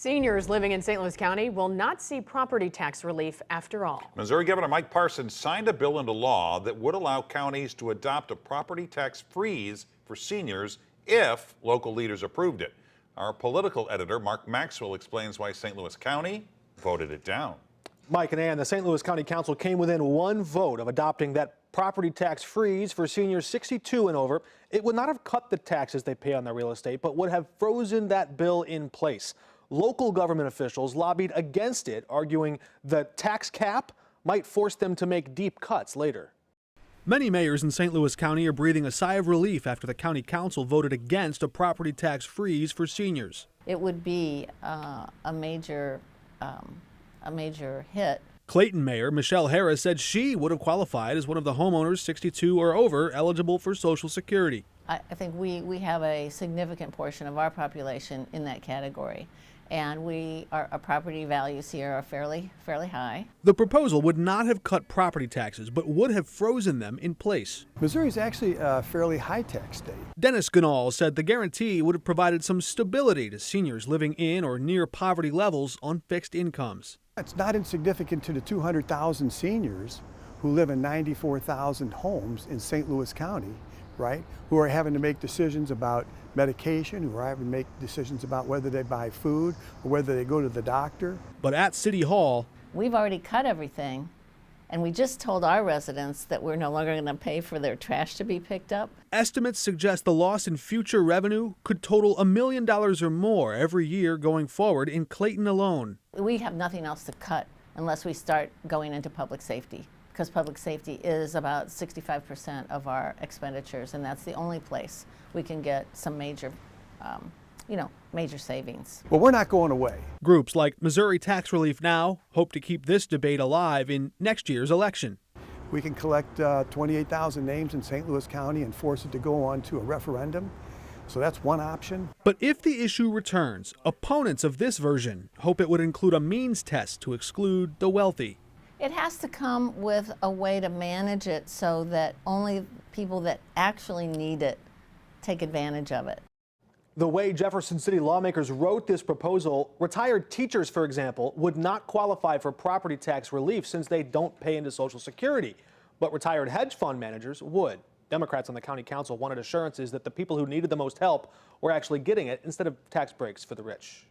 Seniors living in St. Louis County will not see property tax relief after all. Missouri Governor Mike Parson signed a bill into law that would allow counties to adopt a property tax freeze for seniors if local leaders approved it. Our political editor, Mark Maxwell, explains why St. Louis County voted it down. Mike and Ann, the St. Louis County Council came within one vote of adopting that property tax freeze for seniors 62 and over. It would not have cut the taxes they pay on their real estate, but would have frozen that bill in place. Local government officials lobbied against it, arguing the tax cap might force them to make deep cuts later. Many mayors in St. Louis County are breathing a sigh of relief after the county council voted against a property tax freeze for seniors. It would be a major hit. Clayton Mayor Michelle Harris said she would have qualified as one of the homeowners 62 or over eligible for Social Security. I think we have a significant portion of our population in that category, and our property values here are fairly high. The proposal would not have cut property taxes, but would have frozen them in place. Missouri is actually a fairly high-tax state. Dennis Ganal said the guarantee would have provided some stability to seniors living in or near poverty levels on fixed incomes. It's not insignificant to the 200,000 seniors who live in 94,000 homes in St. Louis County, right? Who are having to make decisions about medication, who are having to make decisions about whether they buy food or whether they go to the doctor. But at City Hall, We've already cut everything, and we just told our residents that we're no longer going to pay for their trash to be picked up. estimates suggest the loss in future revenue could total $1 million or more every year going forward in Clayton alone. We have nothing else to cut unless we start going into public safety, because public safety is about 65% of our expenditures, and that's the only place we can get some major savings. Well, we're not going away. Groups like Missouri Tax Relief Now hope to keep this debate alive in next year's election. We can collect 28,000 names in St. Louis County and force it to go on to a referendum. So that's one option. But if the issue returns, opponents of this version hope it would include a means test to exclude the wealthy. It has to come with a way to manage it so that only people that actually need it take advantage of it. The way Jefferson City lawmakers wrote this proposal, retired teachers, for example, would not qualify for property tax relief since they don't pay into Social Security. But retired hedge fund managers would. Democrats on the county council wanted assurances that the people who needed the most help were actually getting it instead of tax breaks for the rich.